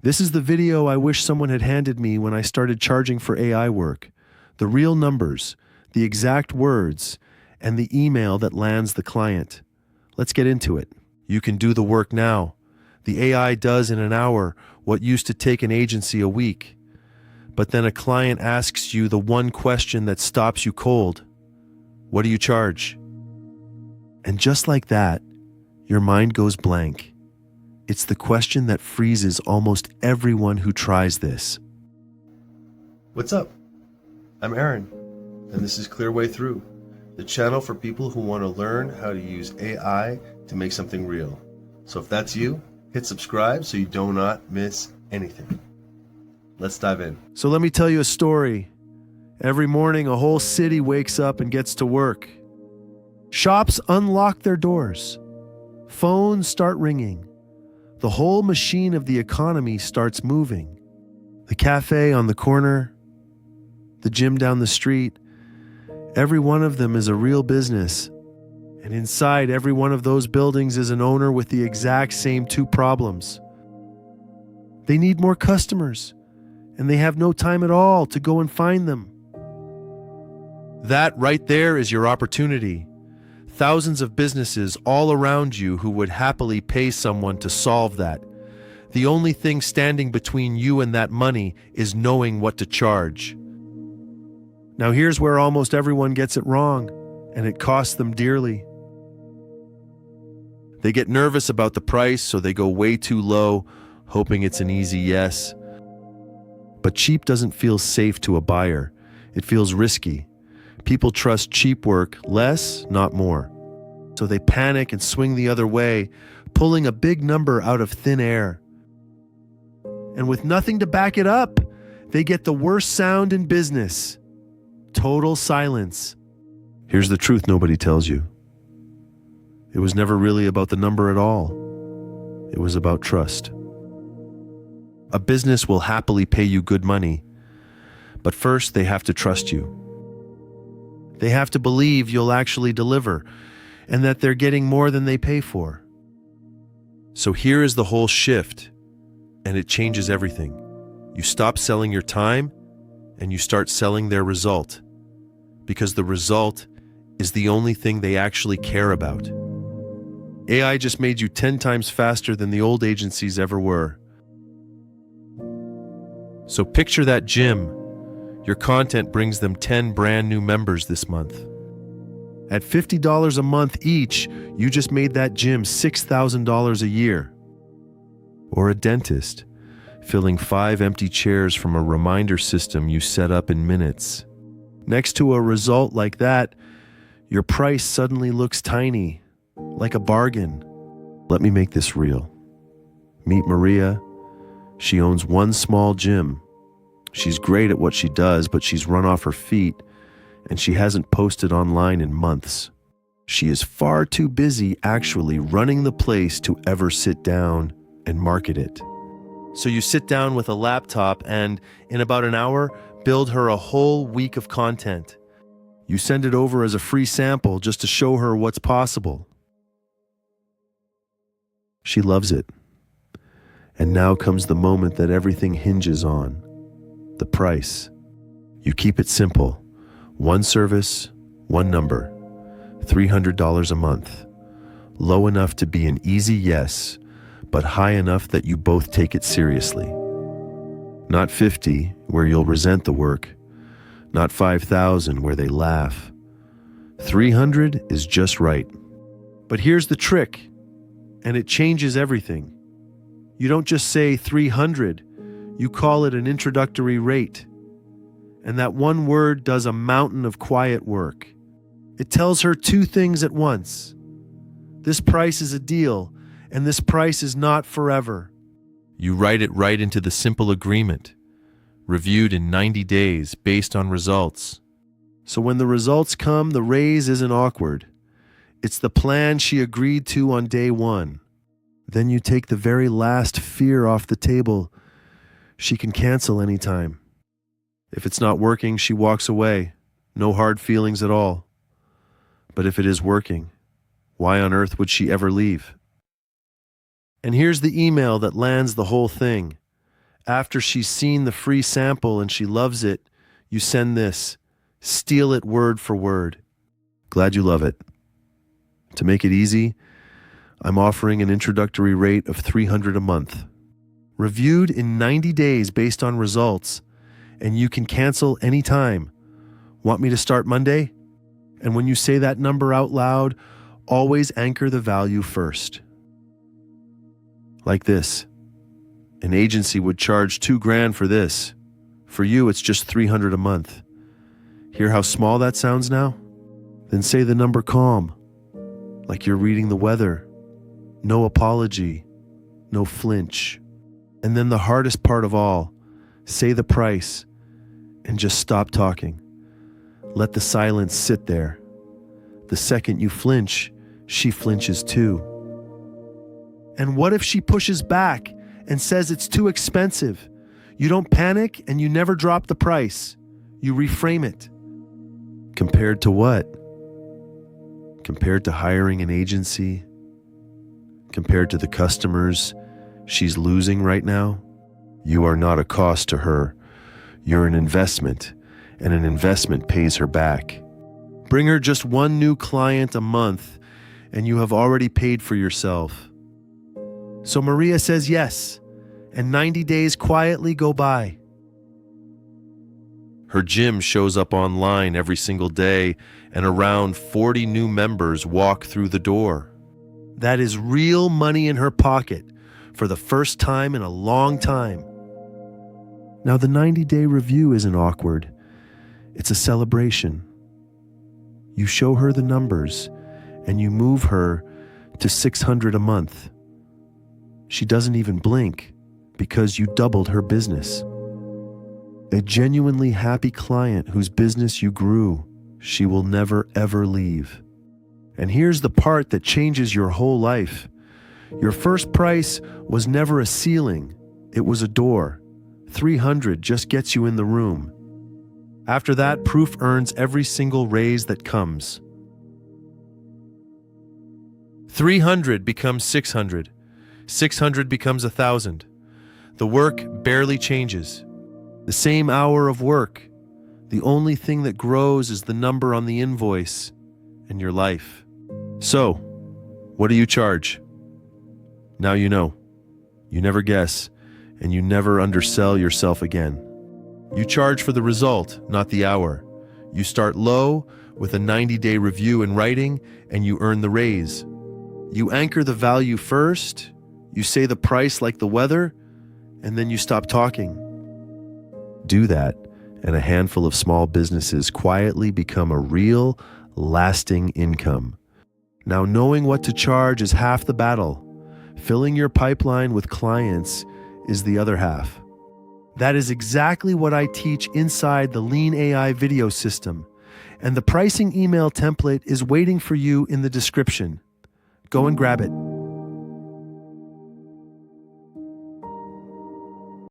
This is the video I wish someone had handed me when I started charging for AI work. The real numbers, the exact words, and the email that lands the client. Let's get into it. You can do the work now. The AI does in an hour what used to take an agency a week. But then a client asks you the one question that stops you cold. What do you charge? And just like that, your mind goes blank. It's the question that freezes almost everyone who tries this. What's up? I'm Aaron, and this is Clear Way Through, the channel for people who want to learn how to use AI to make something real. So if that's you, hit subscribe so you do not miss anything. Let's dive in. So let me tell you a story. Every morning, a whole city wakes up and gets to work. Shops unlock their doors. Phones start ringing. The whole machine of the economy starts moving. The cafe on the corner, the gym down the street, every one of them is a real business. And inside every one of those buildings is an owner with the exact same two problems. They need more customers, and they have no time at all to go and find them. That right there is your opportunity. Thousands of businesses all around you who would happily pay someone to solve that. The only thing standing between you and that money is knowing what to charge. Now here's where almost everyone gets it wrong, and it costs them dearly. They get nervous about the price, so they go way too low, hoping it's an easy yes. But cheap doesn't feel safe to a buyer. It feels risky. People trust cheap work less, not more. So they panic and swing the other way, pulling a big number out of thin air. And with nothing to back it up, they get the worst sound in business. Total silence. Here's the truth nobody tells you. It was never really about the number at all. It was about trust. A business will happily pay you good money, but first they have to trust you. They have to believe you'll actually deliver and that they're getting more than they pay for. So here is the whole shift, and it changes everything. You stop selling your time and you start selling their result, because the result is the only thing they actually care about. AI just made you 10 times faster than the old agencies ever were. So picture that gym. Your content brings them 10 brand new members this month. At $50 a month each, you just made that gym $6,000 a year. Or a dentist, filling 5 empty chairs from a reminder system you set up in minutes. Next to a result like that, your price suddenly looks tiny, like a bargain. Let me make this real. Meet Maria. She owns one small gym. She's great at what she does, but she's run off her feet, and she hasn't posted online in months. She is far too busy actually running the place to ever sit down and market it. So you sit down with a laptop and, in about an hour, build her a whole week of content. You send it over as a free sample just to show her what's possible. She loves it. And now comes the moment that everything hinges on. The price. You keep it simple. One service, one number. $300 a month. Low enough to be an easy yes, but high enough that you both take it seriously. Not 50, where you'll resent the work. Not 5,000, where they laugh. 300 is just right. But here's the trick, and it changes everything. You don't just say 300, you call it an introductory rate. And that one word does a mountain of quiet work. It tells her 2 things at once. This price is a deal, and this price is not forever. You write it right into the simple agreement, reviewed in 90 days based on results. So when the results come, the raise isn't awkward. It's the plan she agreed to on day 1. Then you take the very last fear off the table. She can cancel anytime. If it's not working, she walks away. No hard feelings at all. But if it is working, why on earth would she ever leave? And here's the email that lands the whole thing. After she's seen the free sample and she loves it, you send this. Steal it word for word. Glad you love it. To make it easy, I'm offering an introductory rate of $300 a month. Reviewed in 90 days based on results, and you can cancel anytime. Want me to start Monday? And when you say that number out loud, always anchor the value first. Like this. An agency would charge $2,000 for this. For you, it's just $300 a month. Hear how small that sounds now? Then say the number calm, like you're reading the weather. No apology, no flinch. And then the hardest part of all, say the price and just stop talking. Let the silence sit there. The second you flinch, she flinches too. And what if she pushes back and says it's too expensive? You don't panic and you never drop the price. You reframe it. Compared to what? Compared to hiring an agency? Compared to the customers she's losing right now? You are not a cost to her. You're an investment, and an investment pays her back. Bring her just one new client a month, and you have already paid for yourself. So Maria says yes, and 90 days quietly go by. Her gym shows up online every single day, and around 40 new members walk through the door. That is real money in her pocket for the first time in a long time. Now, the 90-day review isn't awkward. It's a celebration. You show her the numbers, and you move her to $600 a month. She doesn't even blink because you doubled her business. A genuinely happy client whose business you grew, she will never ever leave. And here's the part that changes your whole life. Your first price was never a ceiling, it was a door. $300 just gets you in the room. After that, proof earns every single raise that comes. $300 becomes $600. $600 becomes $1,000. The work barely changes. The same hour of work. The only thing that grows is the number on the invoice and your life. So, what do you charge? Now you know. You never guess, and you never undersell yourself again. You charge for the result, not the hour. You start low with a 90-day review in writing, and you earn the raise. You anchor the value first, you say the price like the weather, and then you stop talking. Do that, and a handful of small businesses quietly become a real, lasting income. Now, knowing what to charge is half the battle. Filling your pipeline with clients is the other half. That is exactly what I teach inside the Lean AI video system, and the pricing email template is waiting for you in the description. Go and grab it.